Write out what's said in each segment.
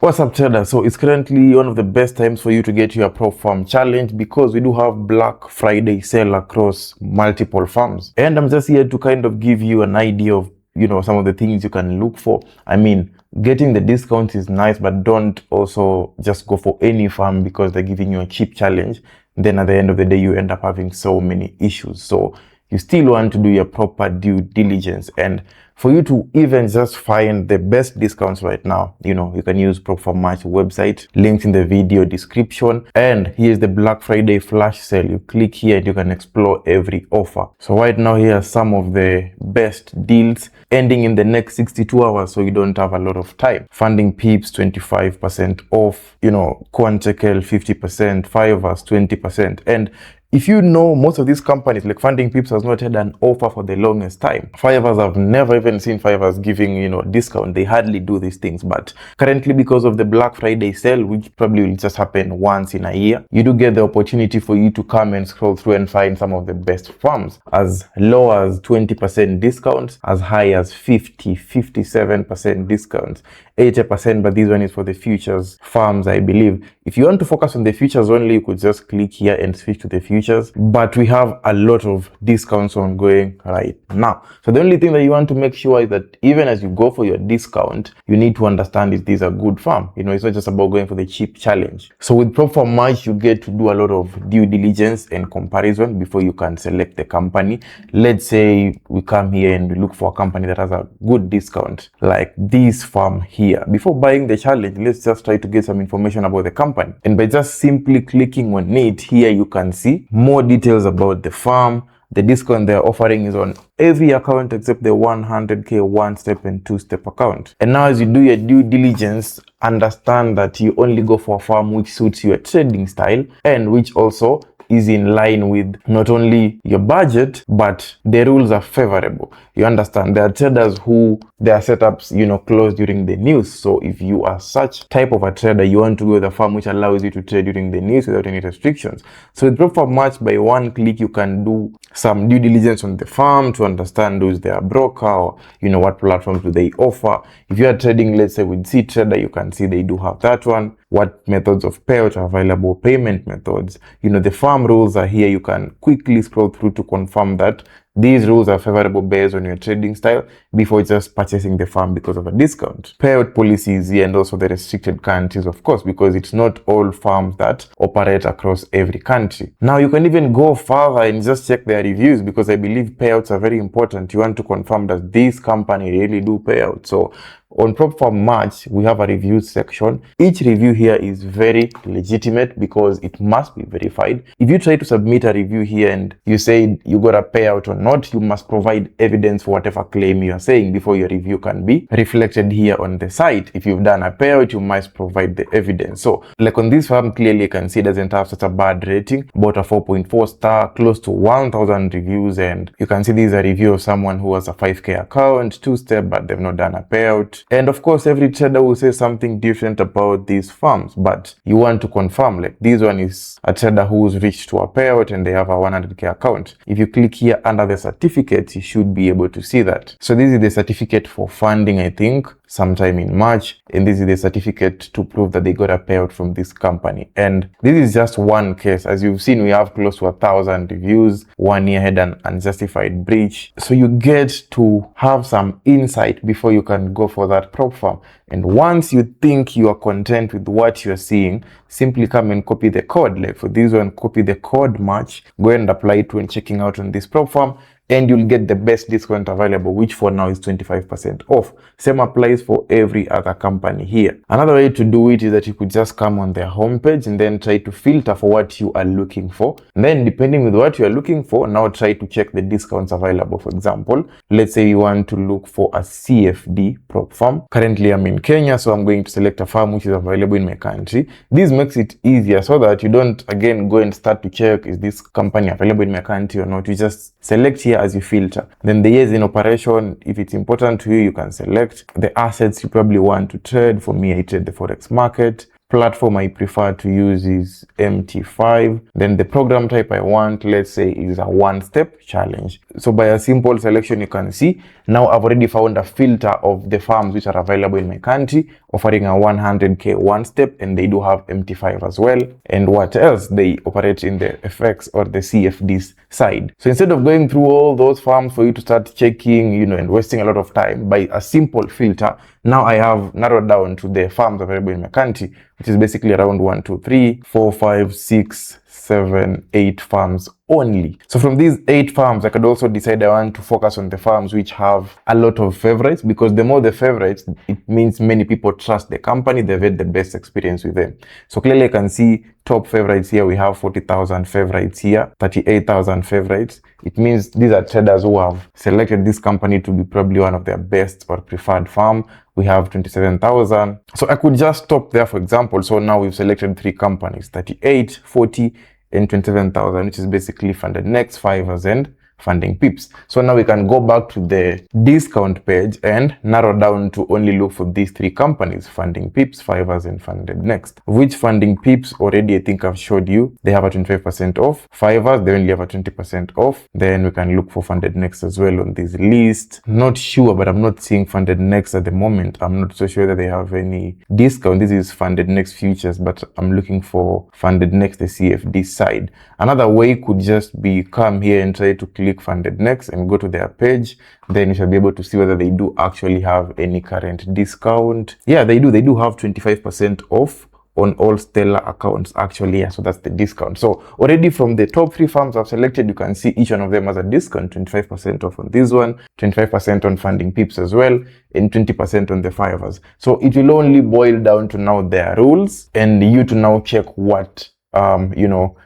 What's up, trader? So it's currently one of the best times for you to get your prop farm challenge because we do have Black Friday sale across multiple farms. And I'm just here to kind of give you an idea of, some of the things you can look for. I mean, getting the discounts is nice, but don't also just go for any farm because they're giving you a cheap challenge. Then at the end of the day, you end up having so many issues. So you still want to do your proper due diligence. And for you to even just find the best discounts right now, you can use PropfirmMatch website, links in the video description. And here's the Black Friday flash sale. You click here and you can explore every offer. So right now, here are some of the best deals ending in the next 62 hours, so you don't have a lot of time. Funding Peeps 25% off, Quantekel 50%, Fiverr's 20%. And if you know, most of these companies like Funding Peeps has not had an offer for the longest time. Fiverr's, I've never even seen Fiverr's giving, discount. They hardly do these things. But currently, because of the Black Friday sale, which probably will just happen once in a year, you do get the opportunity for you to come and scroll through and find some of the best farms. As low as 20% discounts, as high as 57% discounts, 80%, but this one is for the futures farms, I believe. If you want to focus on the futures only, you could just click here and switch to the futures. But we have a lot of discounts ongoing right now. So the only thing that you want to make sure is that even as you go for your discount, you need to understand if these are good farm. It's not just about going for the cheap challenge. So with PropfirmMatch, you get to do a lot of due diligence and comparison before you can select the company. Let's say we come here and we look for a company that has a good discount, like this farm here. Before buying the challenge, let's just try to get some information about the company. And by just simply clicking on it, here you can see more details about the farm. The discount they're offering is on every account except the 100K one-step and two-step account. And now as you do your due diligence, understand that you only go for a farm which suits your trading style and which also is in line with not only your budget, but the rules are favorable. You understand, there are traders who their setups, close during the news. So if you are such type of a trader, you want to go with a farm which allows you to trade during the news without any restrictions. So with PropfirmMatch, by one click, you can do some due diligence on the farm to understand who's their broker or, what platforms do they offer. If you are trading, let's say with CTrader, you can see they do have that one. What methods of payout are available, payment methods. The farm rules are here. You can quickly scroll through to confirm that these rules are favorable based on your trading style before just purchasing the farm because of a discount. Payout policies here and also the restricted countries, of course, because it's not all farms that operate across every country. Now, you can even go further and just check their reviews because I believe payouts are very important. You want to confirm that this company really do payouts. So on PropfirmMatch, we have a reviews section. Each review here is very legitimate because it must be verified. If you try to submit a review here and you say you got a payout or not, you must provide evidence for whatever claim you are saying before your review can be reflected here on the site. If you've done a payout, you must provide the evidence. So like on this farm, clearly you can see it doesn't have such a bad rating, about a 4.4 star, close to 1,000 reviews. And you can see this is a review of someone who has a 5K account, two-step, but they've not done a payout. And of course, every trader will say something different about these farms, but you want to confirm, like this one is a trader who's reached to a payout and they have a 100K account. If you click here under the certificates, you should be able to see that. So this is the certificate for funding, I think, sometime in March. And this is the certificate to prove that they got a payout from this company. And this is just one case. As you've seen, we have close to 1,000 reviews. 1 year had an unjustified breach. So you get to have some insight before you can go for that prop farm. And once you think you are content with what you're seeing, simply come and copy the code. Like for this one, copy the code match, go and apply it when checking out on this prop farm, and you'll get the best discount available, which for now is 25% off. Same applies for every other company here. Another way to do it is that you could just come on their homepage and then try to filter for what you are looking for. And then depending with what you are looking for, now try to check the discounts available. For example, let's say you want to look for a CFD prop farm. Currently, I'm in Kenya, so I'm going to select a farm which is available in my country. This makes it easier so that you don't, again, go and start to check, is this company available in my country or not? You just select here as you filter. Then the years in operation, if it's important to you, you can select the assets you probably want to trade. For me, I trade the forex market. platform I prefer to use is MT5. Then the program type I want, let's say, is a one-step challenge. So by a simple selection, you can see now I've already found a filter of the farms which are available in my country, offering a 100k one step, and they do have MT5 as well. And what else? They operate in the FX or the CFDs side. So instead of going through all those farms for you to start checking, and wasting a lot of time, by a simple filter, now I have narrowed down to the farms available in my country, which is basically around 1, 2, 3, 4, 5, 6, 7, 8 farms only. So from these 8 farms, I could also decide I want to focus on the farms which have a lot of favorites, because the more the favorites, it means many people trust the company, they've had the best experience with them. So clearly I can see top favorites here. We have 40,000 favorites here, 38,000 favorites. It means these are traders who have selected this company to be probably one of their best or preferred farm. We have 27,000. So I could just stop there, for example. So now we've selected 3 companies, 38, 40, and 27,000, which is basically funded next, Fivers, and funding pips. So now we can go back to the discount page and narrow down to only look for these 3 companies, funding pips, Fivers, and funded next. Which funding pips already I think I've showed you. They have a 25% off. Fivers, they only have a 20% off. Then we can look for funded next as well on this list. Not sure, but I'm not seeing funded next at the moment. I'm not so sure that they have any discount. This is funded next futures, but I'm looking for funded next, the CFD side. Another way could just be come here and try to click funded next and go to their page. Then you shall be able to see whether they do actually have any current discount. Yeah, they do have 25% off on all Stellar accounts actually. Yeah, so that's the discount. So already from the top 3 farms I've selected, you can see each one of them has a discount, 25% off on this one, 25% on funding pips as well, and 20% on the Fivers. So it will only boil down to now their rules and you to now check what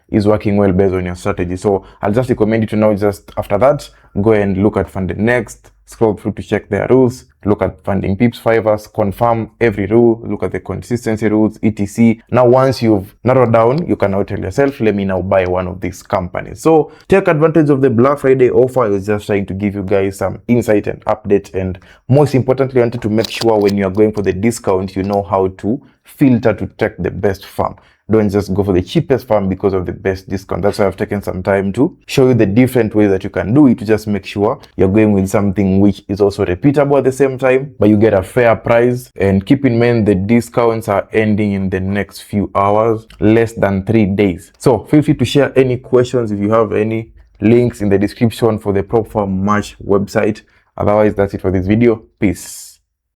is working well based on your strategy. So I'll just recommend you to now, just after that, go and look at funded next, scroll through to check their rules, look at funding pips, Fivers, confirm every rule, look at the consistency rules, etc. Now once you've narrowed down, you can now tell yourself, let me now buy one of these companies. So take advantage of the Black Friday offer. I was just trying to give you guys some insight and update, and most importantly, I wanted to make sure when you are going for the discount, you know how to filter to take the best farm. Don't just go for the cheapest farm because of the best discount. That's why I've taken some time to show you the different ways that you can do it, to just make sure you're going with something which is also repeatable at the same time, but you get a fair price. And keep in mind the discounts are ending in the next few hours, less than 3 days. So feel free to share any questions if you have any. Links in the description for the PropfirmMatch website. Otherwise, that's it for this video. Peace.